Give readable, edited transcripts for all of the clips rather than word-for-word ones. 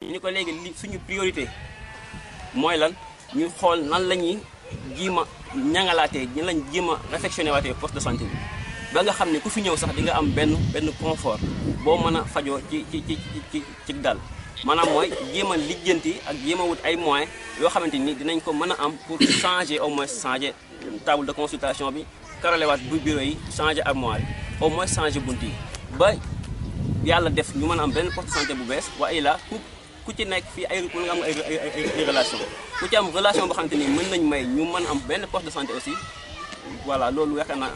ñu ko léegi li suñu priorité mooy lan ñu xool nan la ñuy jiima ñangalaatee ñu lañ jiima réfectionné waatee poste de santé bi ba nga xam ne ku fi ñëw sax di nga am benn confort boo mën a fajoo ci dal maanaam mooy jéem a lijjanti ak jéem a wut ay moyens yoo xamante ni dinañ ko mën a am pour changer au moins changer table de consultation bi karalewaat bu bureau yi changer armoire yi au moins changer bunt yi ba yàlla def ñu mën a am benn poste de santé bu bees waaye la ku ci nekk fii ay mën nga am ay relation ku ci am relation boo xamante ni mën nañ may ñu mën am benn poste de santé aussi voilà loolu yaakaar naa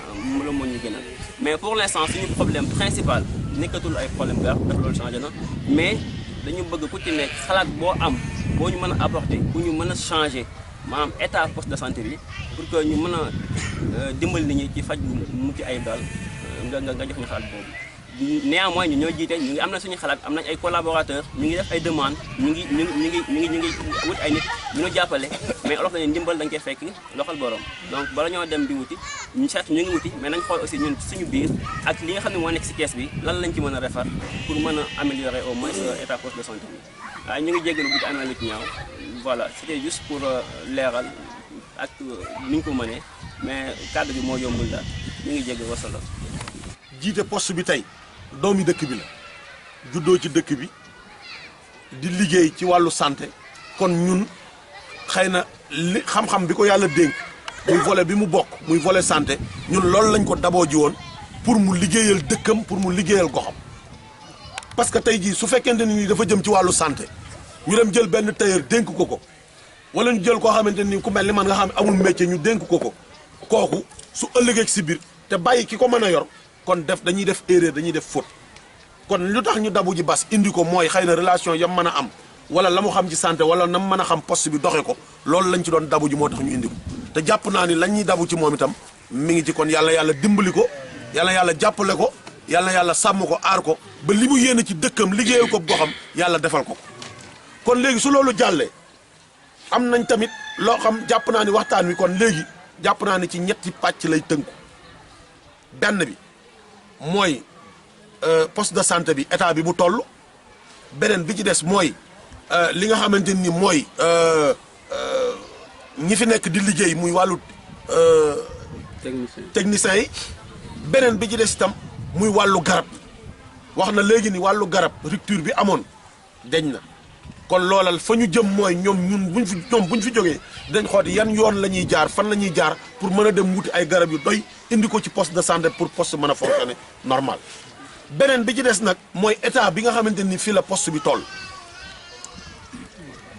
la moo ñu gënal mais pour l'instant suñu problème principal nekkatul ay problème grave ndax loolu changé na mais dañu bëgg ku ci nekk xalaat boo am boo ñu mën a apporter pour ñu mën a changer maanaam état poste de santé bi pour que ñu mën a dimbali nit ñi ci faj mu ci ay daal nga jox ñu xalaat boobu. néanmoins ñu ñoo jiite ñu ngi am na suñu xalaat am nañ ay collaborateurs ñu ngi def ay demandes ñu ngi wut ay nit ñu ñu jàppale mais olof nañu ndimbal dañ koy fekk loxol borom donc bala ñoo dem di wuti ñu certes ñu ngi wuti mais nañ xool aussi ñun suñu biir ak li nga xam ne moo nekk si kees bi lan lañ ci mën a defar pour mën a améliorer au moins état poste de santé bi waaye ñu ngi jéggalu bu ci amee lu ci ñaaw voilà c'était juste pour leeral ak ni ñu ko mënee mais cadre bi moo yombul daal ñu ngi jéggal wasalaam. jiite poste bi tey doomi dëkk bi la juddoo ci dëkk bi di liggéey ci wàllu santé kon ñun xëy na li xam-xam bi ko yàlla dénk muy volet bi mu bokk muy volet santé ñun loolu lañ ko daboo ji woon pour mu liggéeyal dëkkam pour mu liggéeyal goxam parce que tey jii su fekkente ni dafa jëm ci wàllu santé ñu dem jël benn tailleur dénk ko wala ñu jël koo xamante ni ku mel ni man nga xam amul métier ñu dénk ko kooku su ëllëgee si biir te bàyyi ki ko mën a yor kon dañuy def erreur dañuy def faute kon lu tax ñu dabu ji bas indi ko mooy xëy na relation yam mën a am wala la mu xam ci santé wala na mën a xam poste bi doxe ko loolu lañ ci doon dabu ji moo tax ñu indi ko te jàpp naa ni lañ ñuy dabu ci moom itam mi ngi ci kon yàlla dimbali ko yàlla jàppale ko yàlla sàmm ko aar ko ba li mu yéene ci dëkkam liggéeyal ko goxam yàlla defal ko kon léegi su loolu jàllee am nañ tamit loo xam jàpp naa ni waxtaan wi kon léegi jàpp naa ni ci ñetti pàcc lay tënku benn bi mooy poste de santé bi état bi bu toll beneen bi ci des mooy li nga xamante ni mooy ñi fi nekk di liggéey muy wàllu technicien yi beneen bi ci des itam muy wàllu garab wax na léegi ni wàllu garab rupture bi amoon deñ na kon loolal fa ñu jëm mooy ñun buñ fi jógee dañ xool yan yoon la ñuy jaar fan la ñuy jaar pour mën a dem wuti ay garab yu doy indi ko ci poste de santé pour poste mën a fonctionner normal beneen bi ci des nag mooy état bi nga xamante ni fii la poste bi toll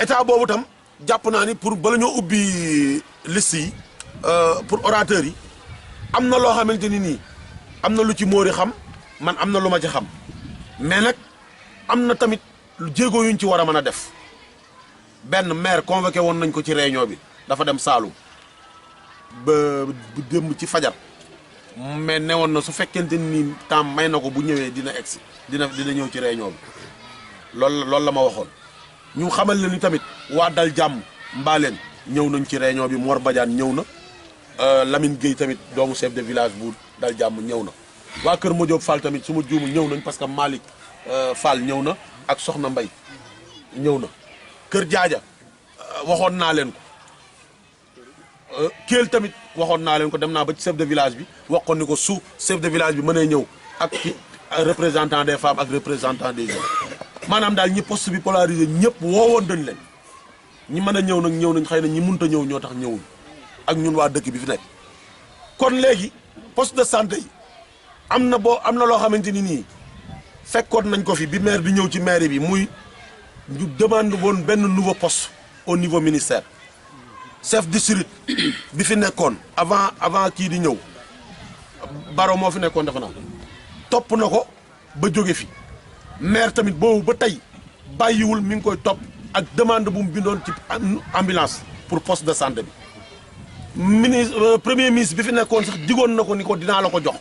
état boobu tam jàpp naa ni pour bala ñoo ubbi liste yi pour orateurs yi am na loo xamante ni nii am na lu ci móori xam man am na lu ma ci xam mais nag am na tamit jéego yuñ ci war a mën a def benn maire convoqué woon nañ ko ci réunion bi dafa dem Saalum ba bu démb ci fajar mais newoon na su fekkente ni temps may na ko bu ñëwee dina egsi dina ñëw ci réunion bi loolu la ma waxoon ñu xamal la ni tamit waa dal jàmm mbaaleen ñëw nañ ci réunion bi Mor Badiane ñëw na Lamine Gueye tamit doomu chef de village bu dal jàmm ñëw na waa Kër Madiop Fall tamit su ma juumu ñëw nañ parce que Malick Fall ñëw na ak Soxna Mbay ñëw na Kër Jaaja waxoon naa leen ko Kelle tamit waxoon naa leen ko dem naa ba ci chef de village bi waxoon ni ko su chef de village bi mënee ñëw ak représentant des femmes ak représentant des jeunes maanaam daal ñi poste bi polarisé ñëpp woowoon dañ leen ñi mën a ñëw nag ñëw nañ xëy na ñi mënta ñëw ñoo tax ñëwul ak ñun waa dëkk bi fi nekk kon léegi poste de santé yi am na loo xamante ni nii fekkoon nañ ko fi bi maire di ñëw ci mairie bi muy ñu demande woon benn nouveau poste au niveau ministère chef district bi fi nekkoon avant kii di ñëw Baro moo fi nekkoon defe naa topp na ko ba jóge fi maire tamit boobu ba tey bàyyiwul mi ngi koy topp ak demande bu mu bindoon ci ambulance pour poste de santé bi premier ministre bi fi nekkoon sax digoon na ko ni ko dinaa la ko jox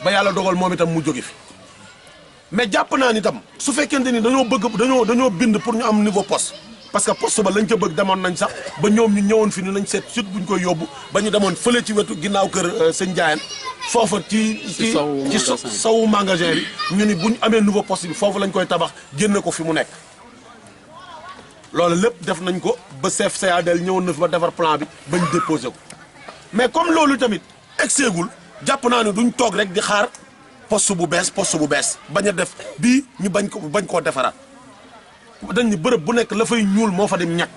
ba yàlla dogal moom itam mu jóge fi mais jàpp naa ni tam su fekkente ni dañoo bind pour ñu am niveau poste parce que poste ba lañ ca bëgg demoon nañ sax ba ñoom ñu ñëwoon fi ni nañ seet sut buñ koy yóbbu ba ñu demoon fële ci wetu ginnaaw kër sëñ Ndiayane foofa ci sawu magasin bi ñu ni buñ amee nouveau poste bi foofu lañ koy tabax génne ko fi mu nekk loolu lépp def nañ ko ba chef CADL ñëwoon na fi ba defar plan bi bañ déposé ko mais comme loolu tamit egseegul jàpp naa ne duñ toog rek di xaar poste bu bees bañ a def bii ñu bañ koo defaraat dañ ni bërëb bu nekk la fay ñuul moo fa dem ñàkk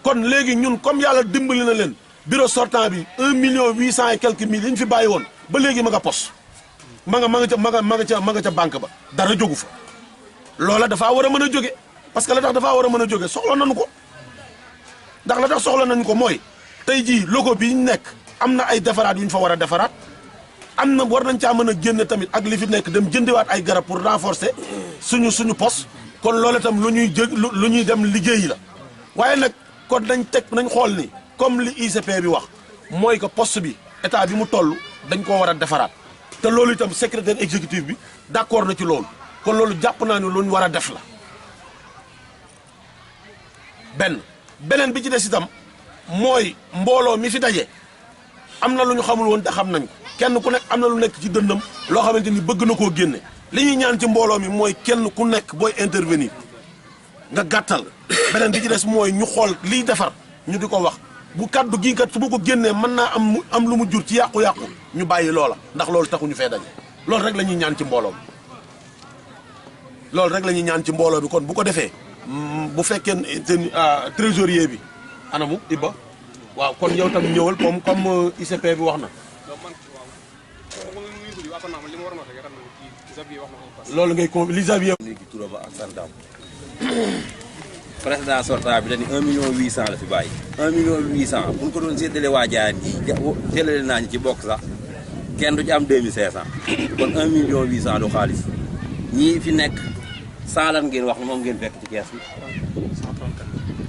kon léegi ñun comme yàlla dimbali na leen bureau sortant bi 1 800 000 et quelques mille yi ñu fi bàyyi woon ba léegi ma nga poste ma nga ca banque ba dara jógu fa loola dafaa war a mën a jóge parce que la tax dafaa war a mën a jóge soxla nañu ko ndax la tax soxla nañu ko mooy tey jii logo bi ñu nekk am na ay defaraat yu ñu fa war a defaraat am na war nañ caa mën a génne tamit ak li fi nekk dem jëndiwaat ay garab pour renforcer suñu poste kon loolu itam lu ñuy dem liggéeyi la waaye nag kon nañ xool ni comme li ICP bi wax mooy que poste bi état bi mu toll dañ koo war a defaraat te loolu itam secrétaire exécutif bi d'accord na ci loolu kon loolu jàpp naa ne lu ñu war a def la beneen bi ci des itam mooy mbooloo mi fi daje am na lu ñu xamul woon te xam nañ ko kenn ku nekk am na lu nekk ci dëndam loo xamante ni bëgg na koo génne li ñuy ñaan ci mbooloo mi mooy kenn ku nekk booy intervenir nga gàttal beneen bi ci des mooy ñu xool liy defar ñu di ko wax bu kaddu gii kat su ma ko génnee mën naa am lu mu jur ci yàqu-yàqu ñu bàyyi loola ndax loolu taxu ñu fee daje loolu rek la ñuy ñaan ci mbooloo bi loolu rek la ñuy ñaan ci mbooloo bi kon bu ko defee bu fekkee trésorier bi anamu Ibba waaw kon yow tam ñëwal comme ICP bi wax na loolu ngay ko li Xavier léegi Touré ba ak santam président sortant bi dañu 1 800 000 la fi bàyyi 1 800 000 bu ñu ko doon séddale waa jaayaan yi jëlale naa ñu ci bokk sax kenn du ci am 2500 kon 1 800 000 du xaalis ñii fi nekk 100 lan ngeen wax moom ngeen fekk ci kees bi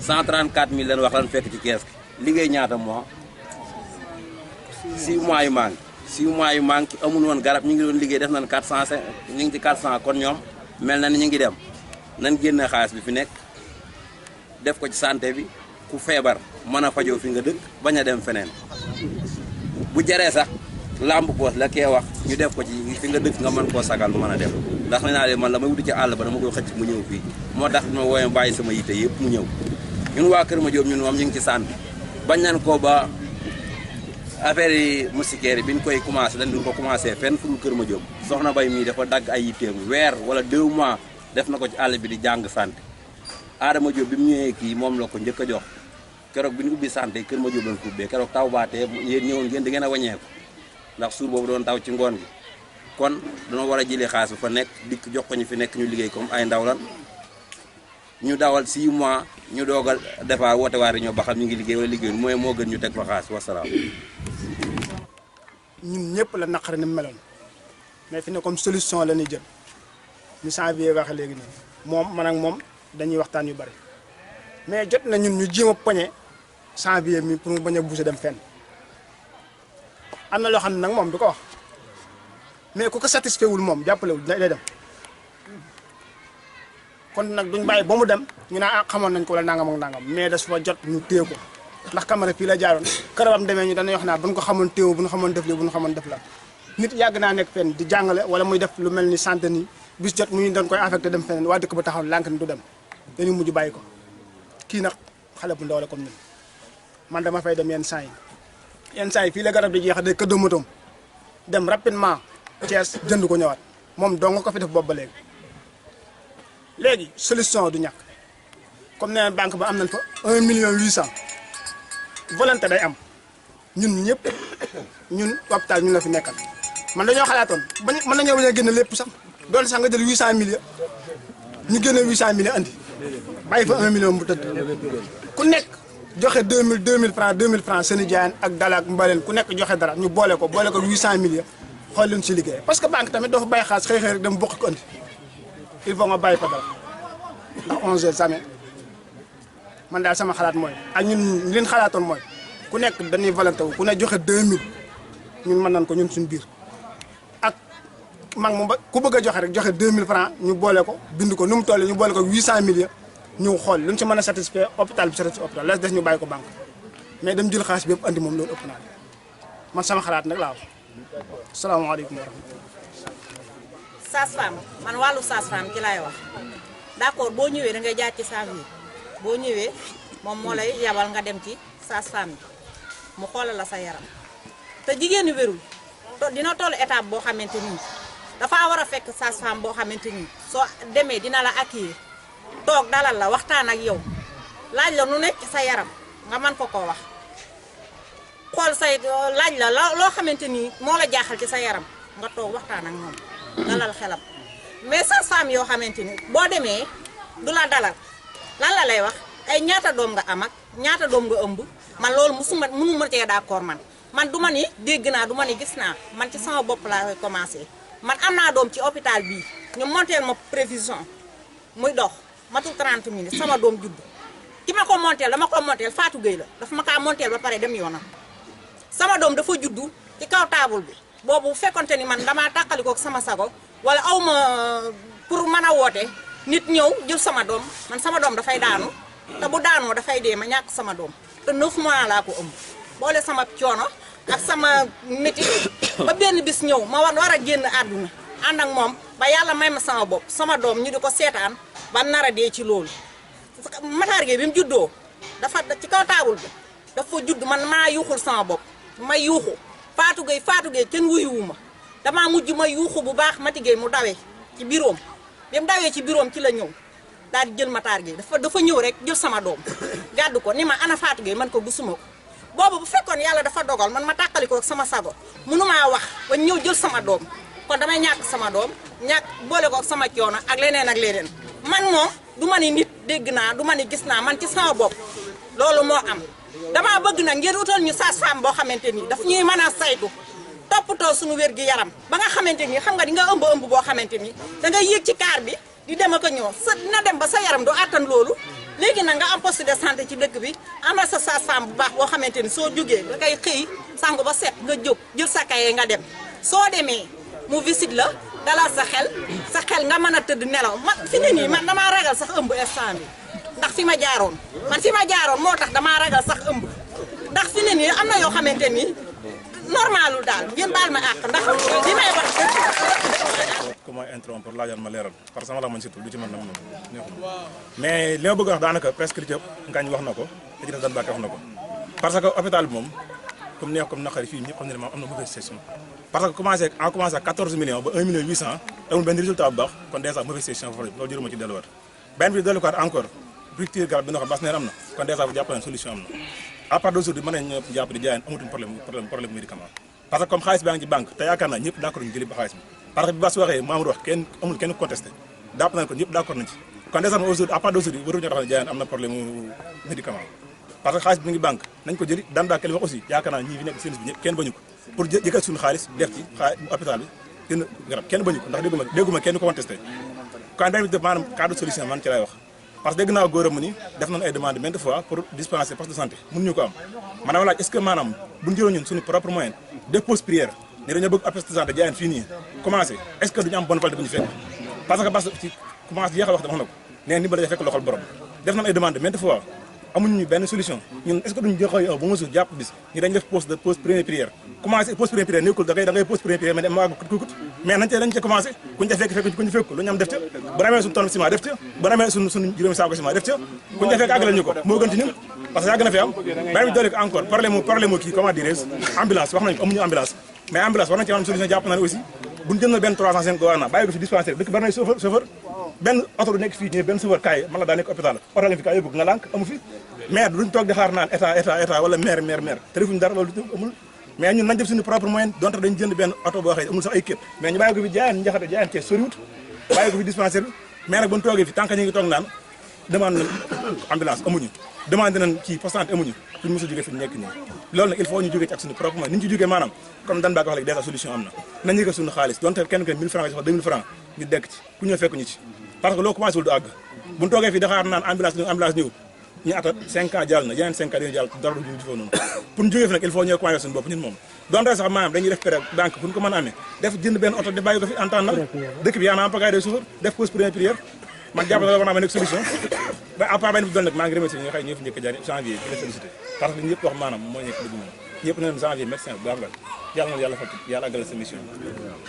134 000 lan wax lan fekk ci kees gi liggéey ñaata mois 6 mois yu manqué 6 mois yu manqué amul woon garab ñu ngi doon liggéey def nañ 400 ñu ngi ci 400 kon ñoom mel na ni ñu ngi dem nan génne xaalis bi fi nekk def ko ci santé bi ku feebar mën a fajoo fi nga dëkk bañ a dem feneen bu jaree sax lamb poos la kee wax ñu def ko ci fi nga dëkk nga mën koo sagal mën a dem ndax nee naa leen man la may wuti ci àll ba dama koy xëcc mu ñëw fii moo tax ma wooye bàyyi sama yite yëpp mu ñëw ñun waa Kër Madiop ñun moom ñu ngi ci santé bañ nañ ko ba affaire yi moustiquaire yi bi ñu koy commencé dañ duñ ko commencé fenn fu dul Kër Madiop soxna bay mii dafa dagg ay yitteem weer wala 2 mois def na ko ci àll bi di jàng santé Adama Diop bi mu ñëwee kii moom la ko njëkk a jox keroog bi ñu ubbi santé Kër Madiop lañ ko ubbee keroog taw baatee yéen ñëwoon ngeen di ngeen a wàññeeku ndax suur boobu doon taw ci ngoon gi kon dañoo war a jëlee xaalis bu fa nekk dikk jox ko ñu fi nekk ñu liggéey comme ay ndaw lan ñu dawal 6 mois ñu doogal defar woote waare ñoo ba xam ñu ngi liggéey wala liggéey mooy moo gën ñu teg fa xaalis wasalaam. ñun ñëpp la naqari ni mu meloon mais fi ne comme solution la ñuy jël ñu Xavier waxe léegi nii moom man ak moom dañuy waxtaan yu bari mais jot na ñun ñu jéem a poñe Xavier mi pour mu bañ a bouger dem fenn am na loo xam ne nag moom du ko wax mais ku ko satisfait wul moom jàppalewul day dem kon nag duñ bàyyi ba mu dem ñu naan xamoon nañ ko wala nangam ak nangam mais da sufa jot ñu téye ko ndax caméra fii la jaaroon karabam demee ñu dañuy wax naa bu ñu ko xamoon téew bu ñu xamoon def li bu ñu xamoon def la nit yàgg naa nekk fenn di jàngale wala muy def lu mel ni santé nii bis jot mu ñu dañ koy affecté dem feneen waa dëkk ba taxaw lànk ni du dem dañuy mujj bàyyi ko kii nag xale bu ndaw la comme ñun man dama fay dem yenn saa yi fii la garab di jeex day këddoo motom dem rapidement Thiès jënd ko ñëwaat moom dong ko fi def boobu ba léegi solution du ñàkk comme nee banque ba am nañ fa 1 800 000 volonté day am ñun ñëpp ñun hôpital ñun la fi nekkal man dañoo xalaatoon mën nañoo bañ a génne lépp sax doole sax nga jël 800 000 ya ñu génne 800 000 ya andi bàyyi fa 1 million bu tëdd ku nekk joxe 2000 francs seen i jaayaan ak dala ak mbaleen ku nekk joxe dara ñu boole ko 800 000 ya xool leen si liggéey parce que banque tamit doo fa bàyyi xaalis xëy rek dem bokk ko andi il faut nga bàyyi fa dara ndax 11 heures jamais man daal sama xalaat mooy ak ñun leen xalaatoon mooy ku nekk dañuy volonté wu ku ne joxe 2000 ñun mën nañ ko ñun suñu biir ak mag moom ba ku bëgg a joxe rek joxe 2000 francs ñu boole ko bind ko nu mu toll ñu boole ko 800 000 ya ñu xool lu ñu si mën a satisfaire hôpital bi satisfaire hôpital les des ñu bàyyi ko banque mais dem jël xaalis bi yëpp andi moom loolu ëpp naa man sama xalaat nag laa wax salaamaaleykum wa rahmatulah. sage-femme man wàllu sage-femme ci laay wax d'accord boo ñëwee da ngay jaar ci Xavier boo ñëwee moom moo lay yabal nga dem ci sage-femme bi mu xoolal la sa yaram te jigéenu wérul dina toll étape boo xamante ni dafa war a fekk sage-femme boo xamante ni soo demee dina la accueillir toog dalal la waxtaan ak yow laaj la nu nekk sa yaram nga mën ko koo wax xool say laaj la loo xamante ni moo la jaaxal ci sa yaram nga toog waxtaan ak moom dalal xelam mais sage-femme yoo xamante ni boo demee du la dalal lan la lay wax ay ñaata doom nga am ak ñaata doom nga ëmb man loolu mënu ma cee d'accord man du ma ni dégg naa du ma ni gis naa man ci sama bopp laa koy commencé man am naa doom ci hôpital bii ñu monteel ma prévision muy dox matul 30 minutes sama doom judd ki ma ko monteel dama ko monteel Fatou Gueye la dafa ma kaa monteel ba pare dem yoonam sama doom dafa juddu ci kaw taabul bi boobu bu fekkonte ni man damaa tàqalikook sama sago wala aw ma pour mën a woote nit ñëw jël sama doom man sama doom dafay daanu te bu daanoo dafay dee ma ñàkk sama doom te 9 mois laa ko ëmb boole sama coono ak sama métit ba benn bis ñëw ma war a génn àdduna ànd ak moom ba yàlla may ma sama bopp sama doom ñu di ko seetaan ba nar a dee ci loolu Matar Gueye bi mu juddoo dafa ci kaw taabul bi dafa judd man maa yuuxul sama bopp ma yuuxu Fatou Gueye kenn wuyuwu ma damaa mujj ma yuuxu bu baax Mati Gueye mu dawee ci biroom bi mu dawee ci biroom ci la ñëw daal di jël Matar Gueye dafa ñëw rek jël sama doom gàddu ko ni ma ana Fatou Gueye man ko gisuma ko boobu bu fekkoon yàlla dafa dogal man ma tàqali ko ak sama sago mënumaa wax ba ñëw jël sama doom kon damay ñàkk sama doom boole ko ak sama coono ak leneen ak leneen man moom du ma ni nit dégg naa du ma ni gis naa man ci sama bopp loolu moo am damaa bëgg nag ngeen utal ñu sage-femme boo xamante ni daf ñuy mën a saytu toppatoo suñu wér gi yaram ba nga xamante ni xam nga di nga ëmb boo xamante ni da ngay yéeg ci kaar bi di dem ak a ñëw dina dem ba sa yaram du attan loolu léegi nag nga am poste de santé ci dëkk bi amal sa sage-femme bu baax boo xamante ni soo jógee da ngay xëy sangu ba set nga jóg jël sa kaye nga dem soo demee mu visite la dalal sa xel nga mën a tëdd nelaw man fi ne nii man damaa ragal sax ëmb instant bi ndax fi ma jaaroon moo tax damaa ragal sax ëmb ndax fi ne nii am na yoo xamante ni normalul daal ngeen baal ma àq ndax li may wax comment interrompre laajal ma leeral parce que sama la man surtout lu ci mën na mais li ma bëgg wax daanaka presque li ci ngañ wax na ko te ci def dan bàkke wax na ko parce que hôpital bi moom comme neex comme naqari fii ñëpp xam ne ne moom am na mauvaise gestion parce que commencé à 14 millions ba 1 million 800 amul benn résultat bu baax kon déjà mauvaise gestion foofu loolu jëruma ci delluwaat benn bi delluwaat encore rupture garab bi nga xam bas neen am na kon déjà bu jàpp leen solution am na à part d'aujourd'hui mën nañ ñëpp jàpp di jaayeen amatuñ problème médicament parce que comme xaalis baa ngi ci banque te yaakaar naa ñëpp d'accord ñu jëli ba xaalis bi parce que bi bas waxee Mamadou wax amul kenn contesté jàpp nañ ko ñëpp d'accord nañ ci kon déjà aujourd'hui à part d'aujourd'hui waruñu tax ne jaayeen am na problème médicament parce que xaalis bi mu ngi banque nañ ko jëli daan baa li wax aussi yaakaar naa ñii fi nekk service bi ñëpp kenn bañu ko pour jëkkal suñu xaalis def ci hôpital bi jënd garab kenn bañu ko ndax dégguma kenn ko contesté kon benn bi maanaam cas de solution man ci lay wax parce que dégg naa góoram mu ni def nañu ay demande maintes fois pour dispenser poste de santé mënuñu ko am maanaam laaj est-ce que maanaam bu ñu jëloon ñun suñu propre moyen def pause prière ne dañoo bëgg poste de santé jaayeen fii nii commencé est-ce que duñu am bonne qualité bu ñu fekk parce que bas ci commencé yéex a wax na ko nee ni ba dafa fekk loxol borom def nañu ay demande maintes fois amuñu benn solution ñun est-ce que duñu joxoy ba ma suuf jàpp bis ñu dañ def pause première prière commencé pause première prière nekkul da ngay pause première prière mais dem maa ko kut mais nañ ca commencé kuñu ca fekk kuñu fekk lu ñu am def ca bu ramee suñu tonne ciment def ca bu ramee suñu juróomi saako ciment def ca kuñu ca fekk àggale ñu ko moo gën ci ñun parce que yàgg na fi am benn bi doole ko encore problème kii comment dirais ambulance wax nañ ko amuñu ambulance mais ambulance war nañ ci am solution jàpp naa ne aussi buñu jënd benn 305 go na bàyyi ko fi dispensaire dëkk bari na chauffeur benn oto du nekk fii nii benn chauffeur kaay man la daa nekk hôpital oto la fi kaay yóbbu nga lànk amu fi maire duñ toog di xaar naan état wala maire te defuñu dara loolu amul mais ñun nañ def suñu propre moyen donte dañ jënd benn oto boo xëy amul sax ay képp mais ñu bàyyi ko fi jaayeen njaxate jaayeen Thiès soriwut bàyyi ko fi dispensaire bi mais nag bu ñu toogee fi tant que ñu ngi toog naan demande nañ ambulance amuñu demande nañ kii poste santé amuñu duñ mos a jógee fi ñu nekk nii loolu nag il faut ñu jógee ci ak suñu propre moyen ni ñu ci jógee maanaam comme dan baa ko wax léegi déjà solution am na nañ yëgal suñu xaalis donte kenn 1000 francs sax 2000 francs ñu dekk ci ku ñëw fekk ñu ci parce que loo commencé wul du àgg bu ñu toogee fii daxaar naan ambulance ñëw ñu ata 5 ans jàll na yeneen 5 ans dina jàll dara du ñu foofu noonu pour ñu jógee fi nag il faut ñoo commencé suñu bopp ñun moom donte sax maanaam dañuy def période banque pour ñu ko mën a amee def jënd benn oto def bàyyi ko fi en temps nag dëkk bi yaa na am pagaille de chauffeur def pause première prière man jàpp na la war naa ma nekk solution ba à part benn bi doon nag maa ngi remercier ñi nga xam ne ñoo fi njëkk a jaar janvier di la félicité parce que li ñëpp wax maanaam mooy nekk dëgg moom ñëpp na leen janvier médecin bu baax la yàlla na yàlla fekk yàlla àggale sa mission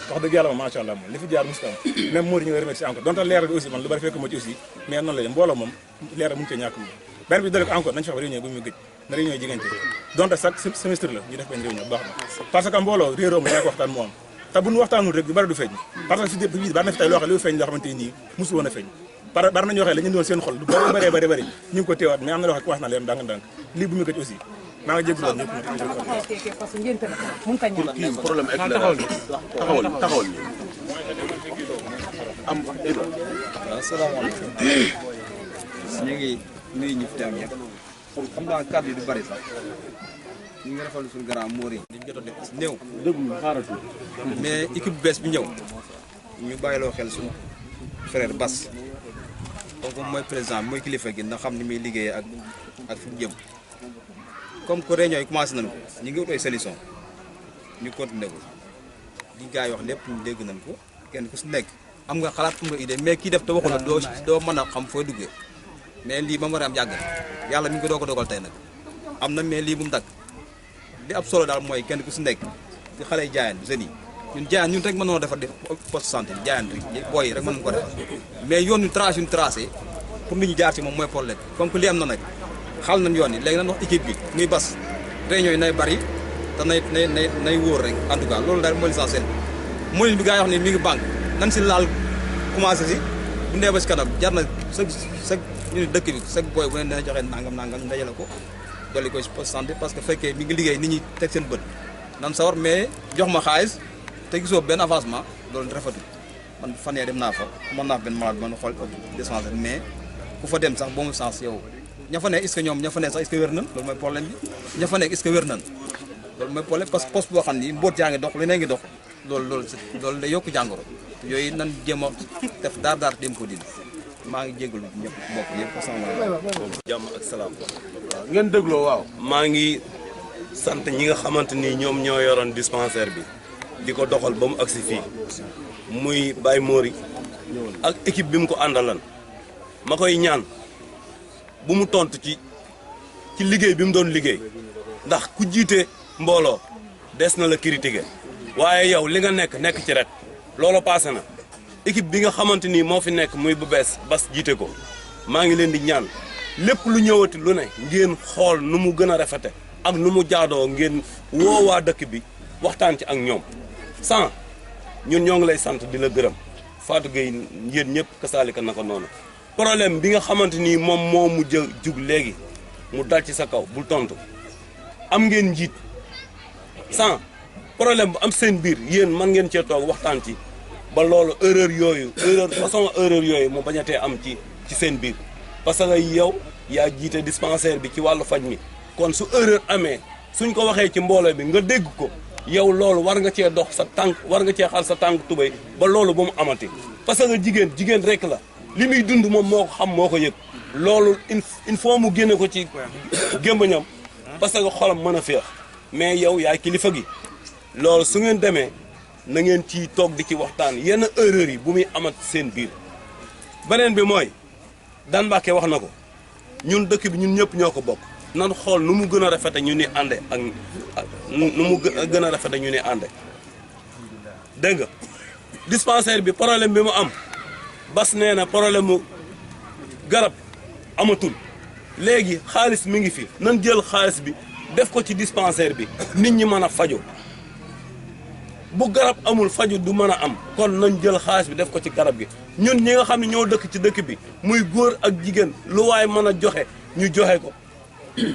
wax dëgg yàlla moom macha allah moom li fi jaar musta am même moo di ñu ngi remercier encore donte leeral bi aussi man lu bari fekk ma ci aussi mais noonu la mbooloo moom leeral mënu cee ñàkk moom benn bi dëgg encore nañ fexe ba réunion bu mu gëj na réunion yi jigéente donte chaque semestre la ñu def benn réunion baax na parce que mbooloo réeroo mu ñàkk waxtaan moo am te bu ñu waxtaanul rek du bari du feeñ parce que fi bari na fi tey loo xam ne lu feeñ loo xamante nii musul woon a feeñ bari nañoo xam ne la ñu doon seen xol lu bari ñu ngi ko teewaat mais am na loo xam ne wax na leen ndànk-ndànk lii bu mu gëj aussi maa ngi jégalu woon ñëpp problème taxawal am waaw salaamaaleykum ñu ngi nuyu ñi fi teew ñëpp xam naa kàddu yi du bari sax ñu ngi rafetlu suñu grand Mori li ñu jot a def si néew déglu xaaratu mais équipe bu bees bi ñëw ñu bàyyiloo xel suñu frère Bass kooku mooy président bi mooy kilifa gi ndax xam ni muy liggéeyee ak fu mu jëm comme que réunion yi commencé nañ ko ñu ngi ut ay solution ñu continuer ko li gars yi wax lépp ñu dégg nañ ko kenn ku si nekk am nga xalaat am nga idée mais kii def te waxu la doo mën a xam fooy duggee mais lii ba mu war a am yàgg na yàlla mi ngi ko doo ko dogal tey nag am na mais lii bu mu dagg li ab solo daal mooy kenn ku si nekk di xale yi jaayaan jeunes yi ñun jaayaan ñun rek mën nañoo defar poste santé jaayaan rek booy yi rek mën nañu ko defar mais yoon ñu tracé pour nit ñi jaar ci moom mooy problème comme que li am na nag xal nañ yoon yi léegi nañ wax équipe bi muy Bass réunion yi nay bari te nay wóor rek en tout cas loolu daal mooy l'essentiel mooy bi gaa yi wax ni mi ngi banque nan si laal commencé si bu ndee ba si kanam jar na sa ñu ne dëkk bi sa booy bu ne dina joxe nangam ñu dajale ko dolli ko si poste santé parce que fekkee mi ngi liggéey nit ñi teg seen bët nan sawar mais jox ma xaalis te gisoo benn avancement loolu rafetul man fan yee dem naa fa mën naa benn malade man xool dispensaire mais ku fa dem sax boo mu sens yow ña fa ne est-ce que ñoom ña fa ne sax est-ce que wér nañ loolu mooy problème bi ña fa nekk est-ce que wér nañ loolu mooy problème parce que poste boo xam ni mboot yaa ngi dox leneen ngi dox loolu day yokk jàngoro yooyu nan jéem a def daar dem ko dindi maa ngi jégalu ñëpp mbokk yëpp asalaamaaleykum. jàmm ak salaam. ngeen dégloo waaw. maa ngi sant ñi nga xamante ni ñoom ñoo yoroon dispensaire bi di ko doxal ba mu agsi fii muy Baye Mori ak équipe bi mu ko àndalan ma koy ñaan bu mu tontu ci liggéey bi mu doon liggéey ndax ku jiite mbooloo des na la critiquer waaye yow li nga nekk ci rek loolu passé na équipe bi nga xamante ni moo fi nekk muy bu bees Bass jiite ko maa ngi leen di ñaan lépp lu ñëwati lu ne ngeen xool nu mu gën a rafete ak nu mu jaadoo ngeen woowaa dëkk bi waxtaan ci ak ñoom sans ñun ñoo ngi lay sant di la gërëm Fatou Gueye yéen ñëpp kasaalika naka noonu problème bi nga xamante ni moom moo mu jug léegi mu dal ci sa kaw bul tontu am ngeen njiit sans problème bu am seen biir yéen mën ngeen cee toog waxtaan ci ba loolu façon erreur yooyu mu bañatee am ci seen biir parce que yow yaa jiite dispensaire bi ci wàllu faj mi kon su erreur amee suñ ko waxee ci mbooloo bi nga dégg ko yow loolu war nga cee dox sa tànk war nga cee xal sa tànk tubéy ba loolu ba mu amati parce que jigéen rek la li muy dund moom moo ko xam moo ko yëg loolu il faut mu génne ko ci gémbañam parce que xolam mën a féex mais yow yaay kilifa gi loolu su ngeen demee na ngeen ci toog di ci waxtaan yenn erreur yi bu muy amat seen biir beneen bi mooy Dan Mbàkke wax na ko ñun dëkk bi ñun ñëpp ñoo ko bokk nan xool nu mu gën a rafete ñu ni ànde ak nu mu gën a rafete ñu ni ànde dégg nga dispensaire bi problème bi mu am Bass nee na problème mu garab amatul léegi xaalis mi ngi fi nan jël xaalis bi def ko ci dispensaire bi nit ñi mën a faju bu garab amul faju du mën a am kon nañ jël xaalis bi def ko ci garab gi ñun ñi nga xam ne ñoo dëkk ci dëkk bi muy góor ak jigéen lu waay mën a joxe ñu joxe ko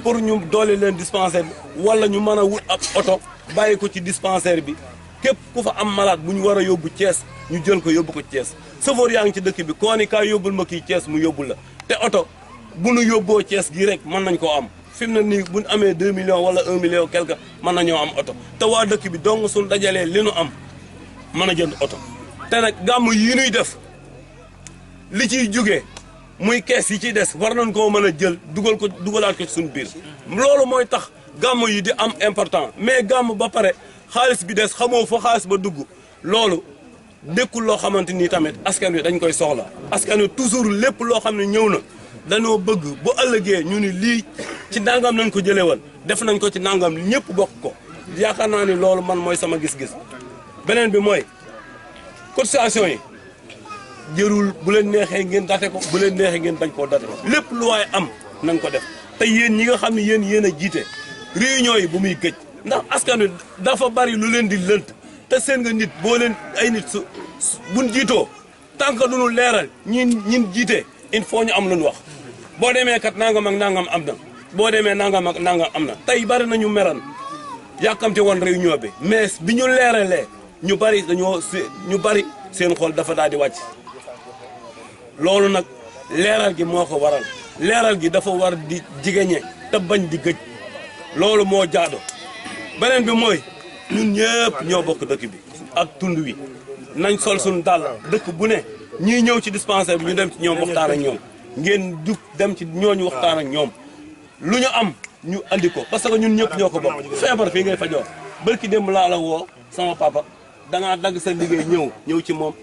pour ñu doole leen dispensaire bi wala ñu mën a wut ab oto bàyyi ko ci dispensaire bi képp ku fa am malade bu ñu war a yóbbu Thiès ñu jël ko yóbbu ko Thiès chauffeur yaa ngi ci dëkk bi koo ni kaay yóbbul ma kii Thiès mu yóbbul la te oto bu nu yóbboo Thiès gii rek mën nañ koo am fi mu ne nii bu ñu amee 2 millions wala 1 million quelque mën nañoo am oto te waa dëkk bi dong suñ dajalee li nu am mën a jënd oto te nag gàmm yi nuy def li ciy jugee muy kees yi ciy des war nañ koo mën a jël dugalaat ko ci suñu biir loolu mooy tax gàmm yi di am important mais gàmm ba pare xaalis bi des xamoo fa xaalis ba dugg loolu nekkul loo xamante ni tamit askan wi dañ koy soxla askan wi toujours lépp loo xam ne ñëw na dañoo bëgg bu ëllëgee ñu ni lii ci nangam nañ ko jëlee woon def nañ ko ci nangam ñëpp bokk ko yaakaar naa ni loolu man mooy sama gis-gis beneen bi mooy cotisation yi jërul bu leen neexee ngeen date ko bu leen neexee ngeen bañ koo date ko lépp lu waaye am nañ ko def te yéen ñi nga xam ne yéen a jiite réunion yi bu muy gëj ndax askan wi dafa bari lu leen di lënt te seen nga nit boo leen ay nit buñ jiitoo tant que duñu leeral ñin jiite il faut ñu am lu ñu wax boo demee kat nangam ak nangam am na boo demee nangam ak nangam am na tey bari nañu meran yàkkamte woon réunion bi mais bi ñu leeralee ñu bari seen xol dafa daal di wàcc loolu nag leeral gi moo ko waral leeral gi dafa war di jigéñe te bañ di gëj loolu moo jaado beneen bi mooy ñun ñëpp ñoo bokk dëkk bi ak tund wi nañ sol suñu dàll dëkk bu ne ñii ñëw ci dispensaire bi ñu dem ci ñoom waxtaan ak ñoom ngeen jug dem ci ñooñu waxtaan ak ñoom lu ñu am ñu andi ko parce que ñun ñëpp ñoo ko bokk feebar fii ngay fajoo bërki démb laa la woo sama papa dangaa dagg sa liggéey ñëw ci moom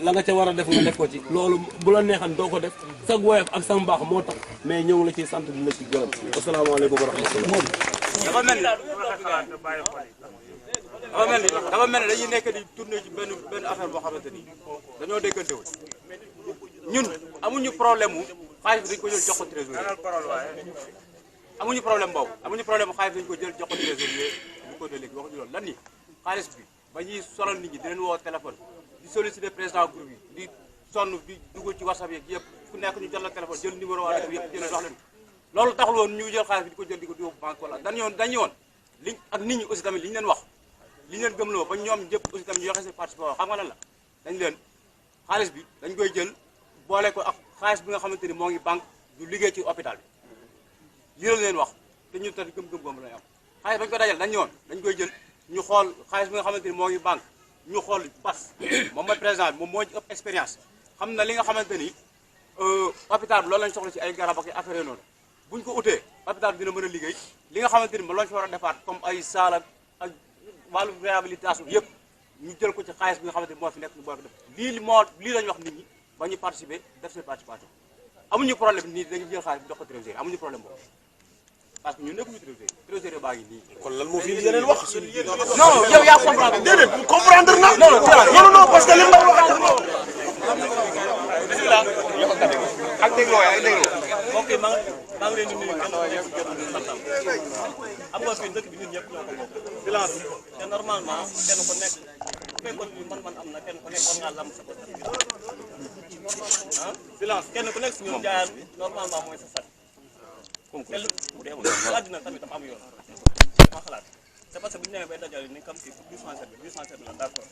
la nga ca war a def nga def ko ci loolu bu la neexan doo ko def sa woyof ak sa mbaax moo tax mais ñëw la ciy sant di la ci gërëm asalaamaaleykum wa rahmatulah. dafa mel ni dañuy nekk di tourner ci benn affaire boo xamante ni dañoo déggantewul ñun amuñu problème mu xaalis bi dañ ko jël jox ko trésorier amuñu problème boobu amuñu problème mu xaalis bi dañ ko jël jox ko trésorier bu ko de léegi waxuñu loolu lan ni xaalis bi ba ñuy solal nit ñi di leen woo téléphone di solliciter président groupe yi di sonn di dugg ci whatsapp yeeg yëpp ku nekk ñu jël la téléphone jël numéro waa dëkk bi yëpp jël jox leen loolu taxul woon ñu jël xaalis bi di ko jël di ko di banque wala dañu woon liñ ak nit ñi aussi tamit li ñu leen wax li ñu leen gëmloo ba ñoom ñëpp aussi tamit ñu yoxe seen participation xam nga lan la dañ leen xaalis bi dañ koy jël boole ko ak xaalis bi nga xamante ni moo ngi banque du liggéey ci hôpital bi lii la leen wax te ñu tamit gëm-gëm boobu lañ am xaalis bañ ko dajal dañ ñëwoon dañ koy jël ñu xool xaalis bi nga xamante ni moo ngi banque ñu xool bas moom mooy président bi moom moo ci ëpp expérience xam na li nga xamante ni hôpital bi loolu lañ soxla ci ay garab ak affaire noonu buñ ko utee hôpital bi dina mën a liggéey li nga xamante ni ma lañ fa war a defaat comme ay salle ak wàllu réhabilitation yëpp ñu jël ko ci xaalis bi nga xamante ni moo fi nekk ñu boole ko def lii lañu wax nit ñi ba ñu participer def seen participation amuñu problème nii dañu jël xaalis bi jox ko trésorier amuñu problème boobu parce que ñu nekkuñu trésorier baa ngi nii. kon lan moo fi yeneen wax. non yow yaa comprendre. déedéet comprendre na. non parce que li mu wax. bisimilah. ak dégloo ak dégloo. ok maa ngi leen di nuyu kenn ku nekk gërëm santam xam nga fii dëkk bi ñun ñëpp ñoo ko bokk. bilan bi te normalement kenn ku nekk bu fekkoon ni man am na kenn ku nekk war ngaa lam sa bopp. ah bilan kenn ku nekk si ñun jaayaan bi normalement mooy sa sat. te lu àddina tamit dafa am yoon. dama xalaat c'est parce que bu ñu demee bay dajale ni comme si dispensaire bi la d'accord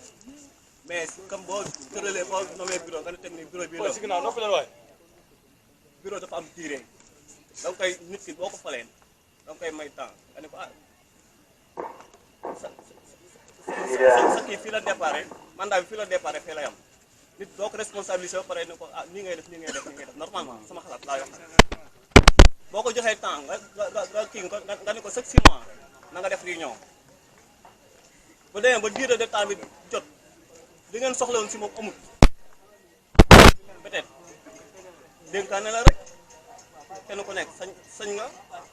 mais comme boo tëralee boo nommé bureau nga ne teg ni bureau bii la. bureau dafa am durée da nga koy nit ki boo ko falee da nga koy may temps nga ne ko sa kii fii la déparé mandat bi fii la déparé fii la yam nit boo ko responsabilisé ba pare ne ko nii ngay def normalement sama xalaat laa yoo xam boo ko joxee temps nga kii nga ne ko chaque 6 mois na nga def réunion ba demee ba durée de temps bi jot li ngeen soxla woon si moom amul peut-être dénkaane la rek kenn ku nekk sañ nga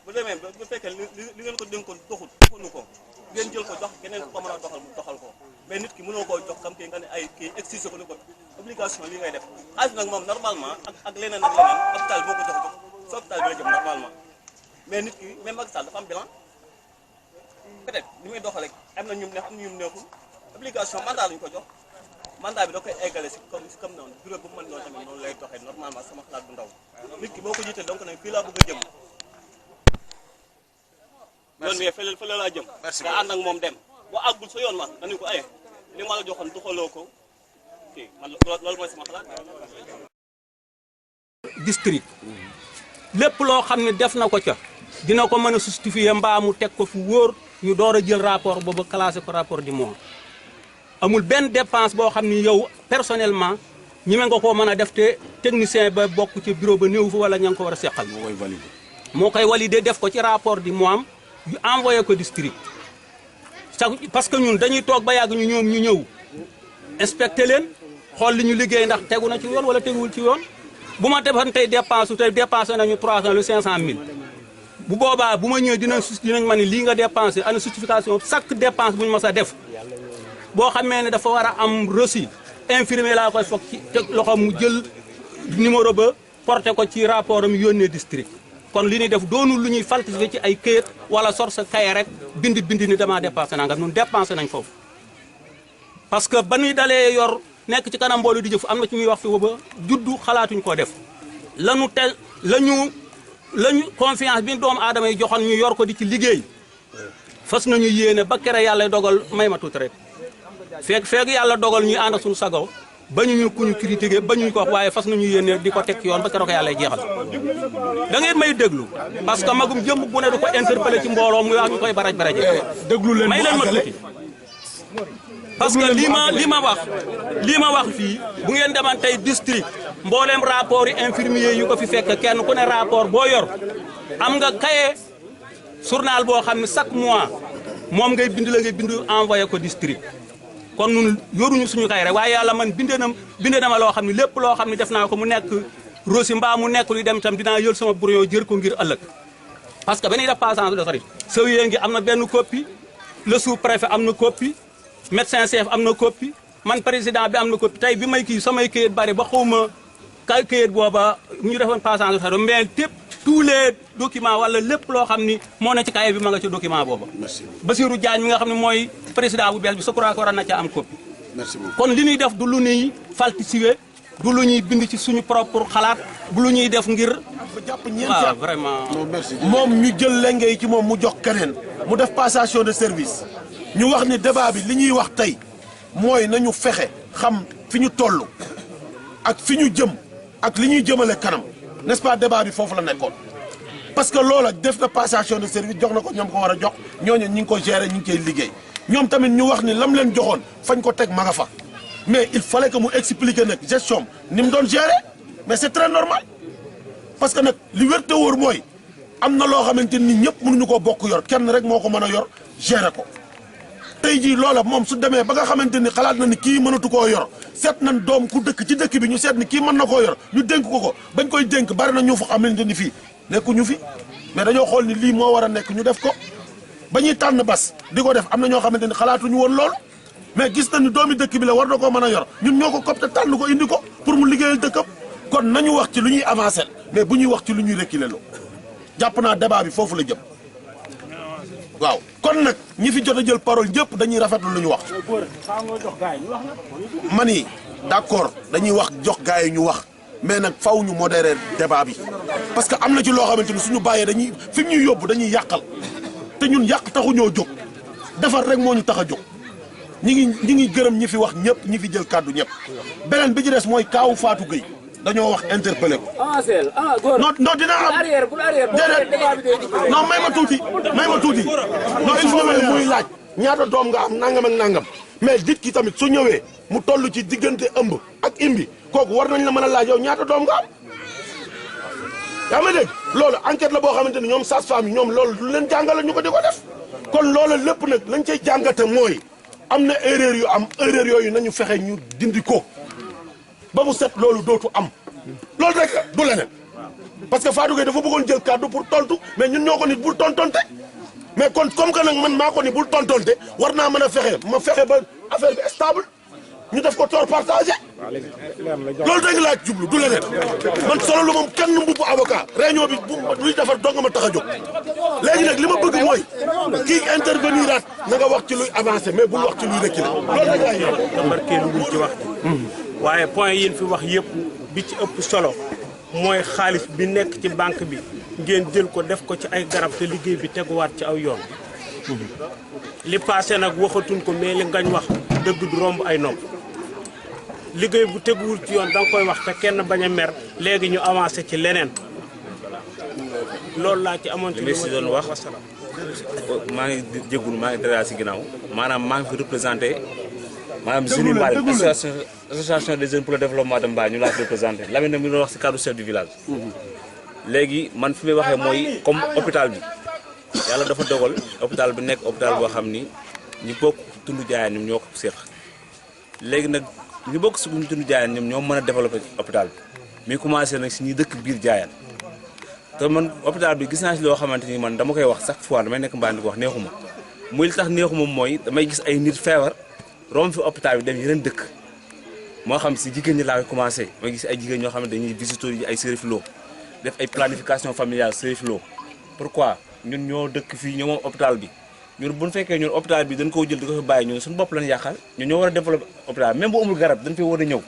bu demee ba bu fekkee li ngeen ko dénkoon doxunu ko ngeen jël ko jox keneen ko mën a doxal mu doxal ko mais nit ki mënoo koo jox kam kii nga ne ay kii exige ko ni ko obligation li ngay def xaalis nag moom normalement ak leneen hôpital boo ko jox sa hôpital bi la jëm normalement mais nit ki même Macky Sall dafa am bilan peut-être li muy doxalee am na ñum neex am na ñum neexul obligation mandat lañu ko jox mandat bi da koy eggale si comme noonu bureau bu mu mën noonu tamit noonu lay doxee normalement sama xalaat bu ndaw nit ki boo ko jiitee donc nag fii laa bëgg a jëm yoon wee fële laa jëm nga ànd ak moom dem boo àggul sa yoon ma dañu ko aye li ma la joxoon doxaloo ko kii man loolu mooy sama xalaat district lépp loo xam ne def na ko ca dina ko mën a justifier mbaa mu teg ko fu wóor ñu door a jël rapport boobu classé ko rapport du mois amul benn dépense boo xam ni yow personnellement ñi me nga koo mën a def te technicien ba bokk ci bureau ba néew fa wala ña nga ko war a seqal moo koy valider def ko ci rapport du mois am yu envoyé ko district parce que ñun dañuy toog ba yàgg ñu ñëw inspecté leen xool li ñu liggéey ndax tegu na ci yoon wala teguwul ci yoon bu ma defoon tey dépense tey dépensé nañu 300 lu 500 000 bu boobaa bu ma ñëwee dinañ ma ne lii nga dépensé ana justification chaque dépense bu ñu mës a def boo xamee ne dafa war a am reçu infirmier laa koy foog ci teg loxo mu jël numéro ba porté ko ci rapport am yónnee district kon li ñuy def doonul lu ñuy falsifié ci ay këyit wala sor sa kaye rek bind ni dama dépensé nangam ñun dépensé nañ foofu parce que ba ñuy dalee yor nekk ci kanam mboolu di jëf am na ci ñuy wax fi ba juddu xalaatuñ koo def lañu confiance bi doomu aadama yi joxoon ñu yor ko di ci liggéey fas nañu yéene ba kere yàlla dogal may ma tuuti rek feeg yàlla dogal ñuy ànd ak suñu sago bañu ñu ku ñu critiqué bañu ñu ko wax waaye fas nañu yéene di ko teg yoon ba keroog yàlla jeexal da ngeen may déglu parce que magum jëmm bu ne du ko interpellé ci mbooloo muy wax ñu koy baraj baraje déglu leen may leen ma tuuti parce que li ma wax fii bu ngeen deman tey district mbooleem rapport yi infirmier yu ko fi fekk kenn ku ne rapport boo yor am nga cahier journal boo xam ne chaque mois moom ngay bind envoyé ko district kon ñun yoruñu suñu cahier rek waaye yàlla man binde na ma loo xam ne lépp loo xam ne def naa ko mu nekk rosi mbaa mu nekk luy dem tam dinaa yël sama brouillon jër ko ngir ëllëg parce que ba ñuy def passation de service sëwyee ngi am na benn copie le sous-préfet am na copie médecin chef am na copie man président bi am na copie tey bi may kii samay këyit bari ba xawma këyit booba ñu defoon passation de service mais tous les documents wala lépp loo xam ni moo na ci cahier bi ma nga ci document booba Bassirou Diagne mi nga xam ne mooy président bu bees bi je crois que war na ca am copie kon li ñuy def du lu ñuy falsifié du lu ñuy bind ci suñu propre xalaat du lu ñuy def ngir jàpp ñeenti waaw vraiment moom ñu jël lenge yi ci moom mu jox keneen mu def passation de service ñu wax ni débat bi li ñuy wax tey mooy nañu fexe xam fi ñu toll ak fi ñu jëm ak li ñuy jëmale kanam n'est-ce pas débat bi foofu la nekkoon parce que loola def na passation de service jox na ko ñoom ko war a jox ñooñu ñi ngi ko gérer ñi ngi koy liggéey ñoom tamit ñu wax ni lam leen joxoon fañ ko teg ma nga fa mais il fallait que mu expliquer nag gestion ni mu doon gérer mais c'est très normal parce que nag li wér te wóor mooy am na loo xamante ni ñëpp mënuñu ko bokk yor kenn rek moo ko mën a yor gérer ko tey jii loola moom su demee ba nga xamante ni xalaat na ni kii mënatu koo yor seet nañ doom ku dëkk ci dëkk bi ñu seet ni kii mën na koo yor ñu dénk ko bañ koy dénk bari na ñu fa xamante ni fii nekkuñu fi mais dañoo xool ni lii moo war a nekk ñu def ko ba ñuy tànn bas di ko def am na ñoo xamante ni xalaatuñu woon loolu mais gis nañu doomi dëkk bi la war na koo mën a yor ñun ñoo ko copte tànn ko indi ko pour mu liggéeyal dëkkam kon nañu wax ci lu ñuy avancer mais bu ñuy wax ci lu ñuy reculer lo jàpp naa débat bi foofu la jëm waaw kon nag ñi fi jot a jël parole ñëpp dañuy rafetlu lu ñu wax man yi d'accord dañuy wax jox gars yi ñu wax mais nag faw ñu modérer débat bi parce que am na ci loo xamante ni suñu bàyyee dañuy fi ñuy yóbbu dañuy yàqal te ñun yàq taxu ñoo jóg defar rek moo ñu tax a jóg ñi ngi gërëm ñi fi wax ñëpp ñi fi jël kàddu ñëpp beneen bi ci des mooy kaawu Fatou Gueye dañoo wax interpellé ko. non dina am déedéet non may ma tuuti non il faut muy laaj ñaata doom nga am nangam ak nangam mais dit ki tamit su ñëwee mu toll ci diggante ëmb ak imbi kooku war nañ la mën a laaj yow ñaata doom nga am yaa ma dégg loolu enquête la boo xamante ni ñoom sage-femme yi ñoom loolu lu leen jàngale ñu ko di ko def kon loolu lépp nag lañ cay jàngate mooy am na erreur yu am erreur yooyu nañu fexe ñu dindi ko ba mu set loolu dootu am loolu rek la du leneen parce que Fatou Gueye dafa bëggoon jël kàddu pour tontu mais ñun ñoo ko nit bul tontonte mais kon comme que nag man maa ko ni bul tontonte war naa mën a fexe ba affaire bi stable ñu def ko tort partagé loolu da nga laaj jublu du leneen man solo lu moom kenn mbubbu avocat réunion bi luy defar dong ma tax a jóg léegi nag li ma bëgg mooy kii intervenir aat na nga wax ci luy avancé mais bul wax ci luy reculer loolu rek laay yow barkeelu ci wax waaye point yi fi wax yëpp bi ci ëpp solo mooy xaalis bi nekk ci banque bi ngeen jël ko def ko ci ay garab te liggéey bi teguwaat ci aw yoon li passé nag waxatuñ ko mais li ngañ wax dëgg du romb ay nopp liggéey bu teguwul ci yoon danga koy wax te kenn bañ a mer léegi ñu avancé ci leneen loolu laa ci amoon ci li si doon wax maa ngi jéggul maa ngi dara si ginnaaw maanaam maa ngi fi représenté maanaam jeunes Mbaye association des jeunes pour le développement de Mbaye ñu laa fi représenté Lamine nag mi doon wax si cadre chef du village léegi man fi may waxee mooy comme hôpital bi yàlla dafa dogal hôpital bi nekk hôpital boo xam ni ñi bokk tund jaayaan ñoom ñoo ko séq léegi nag ñi bokk si tund jaayaan ñoom ñoo mën a développé hôpital bi mi commencé nag si ñi dëkk biir jaayaan te man hôpital bi gis naa si loo xamante ni man dama koy wax chaque fois damay nekk mbaa di ko wax neexuma muy li tax neexuma mooy damay gis ay nit feebar romb fi hôpital bi dem yeneen dëkk moo xam si jigéen ñi laa koy commencé may gis ay jigéen ñoo xam ne dañuy visiteurs yi ay Serif Lo def ay planification familiale Serif Lo pourquoi ñun ñoo dëkk fii ñoo moom hôpital bi ñun bu ñu fekkee ñun hôpital bi dañ koo jël di ko fi bàyyi ñun suñu bopp lañ yàqal ñun ñoo war a développer hôpital même bu amul garab dañ fi war a ñëw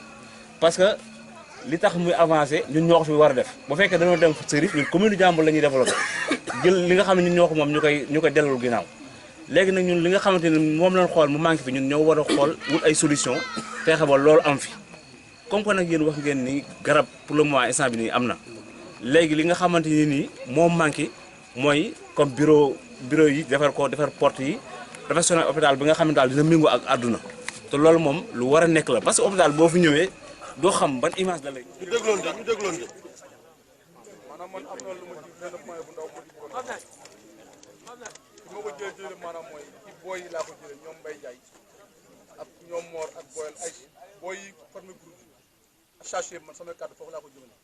parce que li tax muy avancé ñun ñoo ko fi war a def bu fekkee dañoo dem Serif ñun commune jàmbur la ñuy développé jël li nga xam ne ñun ñoo ko moom ñu koy delloo ginnaaw léegi nag ñun li nga xamante ne moom lañ xool mu manqué fi ñun ñoo war a xool wut ay solution fexe ba loolu am fi comme que nag yéen wax ngeen ni garab pour le moment instant bi nii am na léegi li nga xamante ni nii moo manqué mooy comme bureau yi defar porte yi dafa sonné hôpital bi nga xam ne daal dina méngoo ak àdduna te loolu moom lu war a nekk la parce que hôpital boo fi ñëwee doo xam ban image la lay. ñu dégloon de. maanaam man am na lu ma ci benn point bu ndaw ma ko jëlee maanaam mooy ci booy yi laa ko jëlee ñoom Mbaye Ndiaye ak ñoom Mor ak Boyel ay booy yi formé groupe association man sama kàddu foofu laa ko jëmale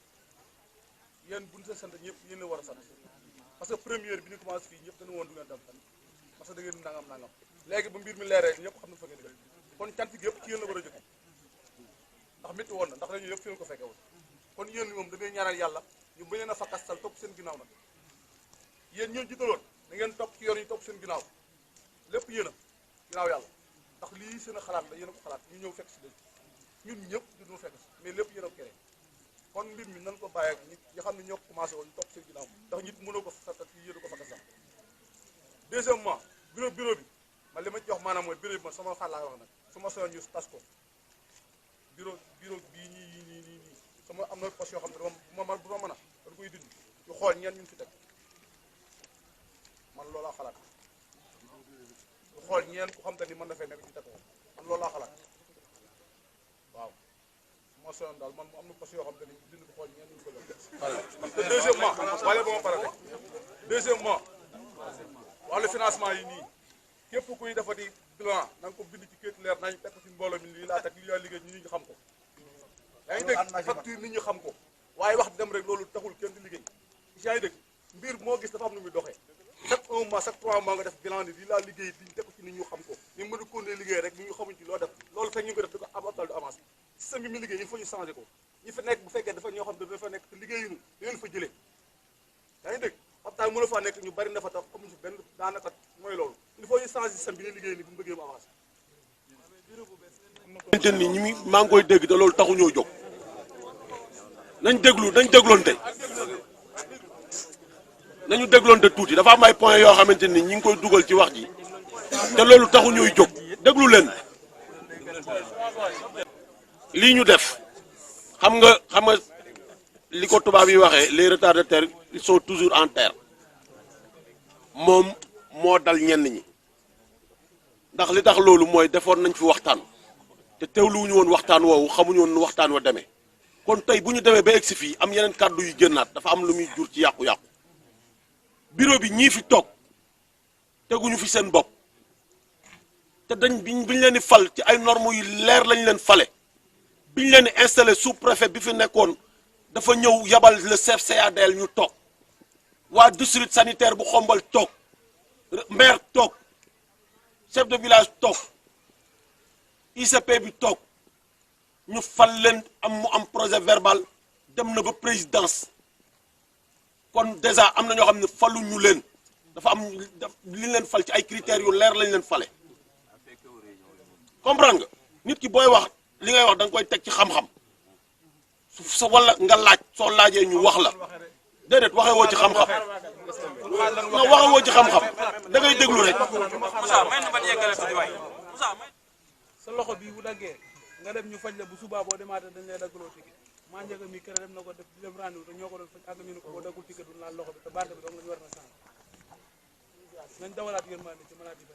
yéen bu ñu sa sant ñëpp yéen la war a sant parce que première bi ñu commencé fii ñëpp dañu woon du ngeen dem fan parce que da ngeen nangam léegi ba mbir mi leeree ñëpp xam na fa ngeen def kon cant gi yëpp ci yéen la war a jóge ndax métti woon na ndax dañu yëpp fi ko fekkee woon kon yéen moom da ngay ñaanal yàlla ñu bañ leen a fakastal topp seen ginnaaw nag yéen ñoo jiitaloon da ngeen topp ci yoon yi topp seen ginnaaw lépp yéen a ginnaaw yàlla ndax lii seen xalaat la yéen a ko xalaat ñu ñëw fekk si léegi ñun ñëpp duñu fekk si mais lépp yéen a ko kere kon mbir mi nan ko bàyyi ak nit ñi xam ne ñoo ko commencé woon ñu topp seen ginnaaw ndax nit mënoo ko sakkat yi yéen a ko fakastal deuxièmement bureau bi man li ma jox maanaam mooy bureau bi man sama xalaat wax nag su ma soyoon ñu tas ko bureau bii nii sama am na poste yoo xam ne bu ma mën a dañ koy dindi ñu xool ñeen ñu fi teg man loolaa xalaat ñu xool ñeen ku xam te ni mën na fee nekk ñu teg ko man loolaa xalaat waaw ma soyoon daal man am na poste yoo xam te ni dindi ko xool ñeen ñu ko la te deuxièmement wala ba ma pare rek deuxièmement wàllu financement yi nii képp kuy defati bilan na nga ko bind ci kéet leer nañ teg ko ci mbooloo mi lii laa teg lii laa liggéey ñu nit ñi xam ko yaa ngi dégg facture nit ñi xam ko waaye wax dem rek loolu taxul kenn di liggéey yaa ngi dégg mbir moo gis dafa am nu muy doxee chaque 1 mois chaque 3 mois nga def bilan ni lii laa liggéey diñ teg ko ci nit ñu xam ko ñu mën a continuer liggéey rek ñu xamuñ ci loo def loolu fekk ñu ko def di ko am hôpital du avancé système bi mu liggéey il faut ñu changer ko ñi fa nekk bu fekkee dafa ñoo xam ne dafa nekk te liggéeyuñu di leen fa jëlee yaa ngi dégg hôpital mën a faa nekk ñu bari na fa tax amuñu fi benn daanaka mooy loolu il faut ñu changer système bi ñu liggéey ni bu mu bëggee mu avancé xamante ni ñi maa ngi koy dégg te loolu taxu ñoo jóg nañ dégloonte nañu dégloonte tuuti dafa am ay point yoo xamante ni ñi ngi koy dugal ci wax ji te loolu taxu ñuy jóg déglu leen lii ñu def xam nga li ko tubaab yi waxee les retardataires ils sont toujours en terre moom moo dal ñenn ñi ndax li tax loolu mooy defoon nañ fi waxtaan te teewluwuñu woon waxtaan woowu xamuñu woon waxtaan wa demee kon tey bu ñu demee ba egsi fii am yeneen kàddu yu génnaat dafa am lu muy jur ci yàqu-yàqu bureau bi ñii fi toog teguñu fi seen bopp te biñ leen di fal ci ay normes yu leer lañ leen fale biñ leen di installé sous préfet bi fi nekkoon dafa ñëw yabal le chef CADL ñu toog waa district sanitaire bu xombal toog maire toog chef de village toog ICP bi toog ñu fal leen mu am projet verbal dem na ba présidence kon déjà am na ñoo xam ne faluñu leen dafa am li leen fal ci ay critères yu leer lañ leen fale comprendre nga nit ki booy wax li ngay wax da nga koy teg ci xam-xam sa wala nga laaj soo laajee ñu wax la déedéet waxee woo ci xam-xam non waxee woo ci xam-xam da ngay déglu rek. sa loxo bii bu daggee nga dem ñu faj la bu subaa boo demaatee dañ lay daggaloo ticket maa njëkk mi kër dem na ko def di dem rendez-vous te ñoo ko doon faj àgg ñu ne ko boo daggul ticket du laal loxo bi te bande bi dong la ñu war na sànq nañ dawalaat yërmande ci maladie bi